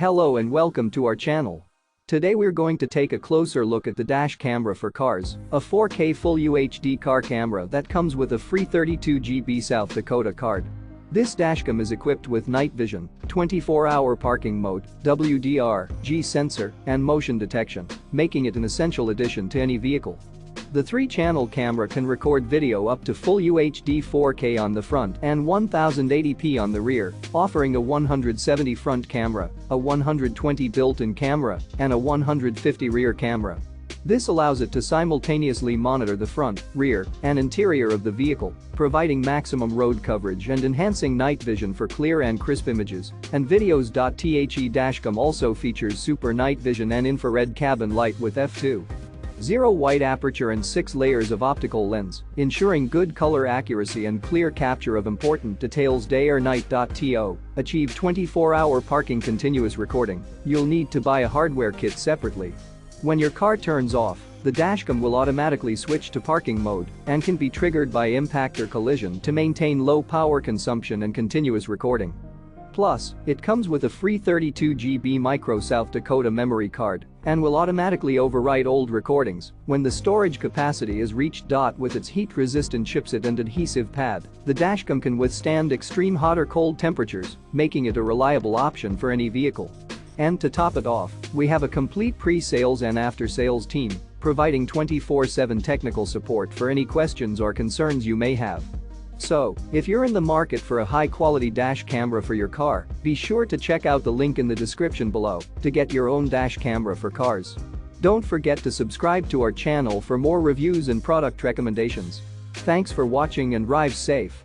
Hello and welcome to our channel. Today we're going to take a closer look at the dash camera for cars, a 4K full UHD car camera that comes with a free 32GB South Dakota card. This dashcam is equipped with night vision, 24-hour parking mode, WDR, G sensor, and motion detection, making it an essential addition to any vehicle. The 3-channel camera can record video up to full UHD 4K on the front and 1080p on the rear, offering a 170 front camera, a 120 built-in camera, and a 150 rear camera. This allows it to simultaneously monitor the front, rear, and interior of the vehicle, providing maximum road coverage and enhancing night vision for clear and crisp images and videos. The dashcam also features super night vision and infrared cabin light with f2. 0 wide aperture and 6 layers of optical lens, ensuring good color accuracy and clear capture of important details day or night. To achieve 24-hour parking continuous recording, you'll need to buy a hardware kit separately. When your car turns off, the dashcam will automatically switch to parking mode and can be triggered by impact or collision to maintain low power consumption and continuous recording. Plus, it comes with a free 32GB micro South Dakota memory card and will automatically overwrite old recordings when the storage capacity is reached. With its heat-resistant chipset and adhesive pad, the dashcam can withstand extreme hot or cold temperatures, making it a reliable option for any vehicle. And to top it off, we have a complete pre-sales and after-sales team, providing 24/7 technical support for any questions or concerns you may have. So, if you're in the market for a high-quality dash camera for your car, be sure to check out the link in the description below to get your own dash camera for cars. Don't forget to subscribe to our channel for more reviews and product recommendations. Thanks for watching and drive safe.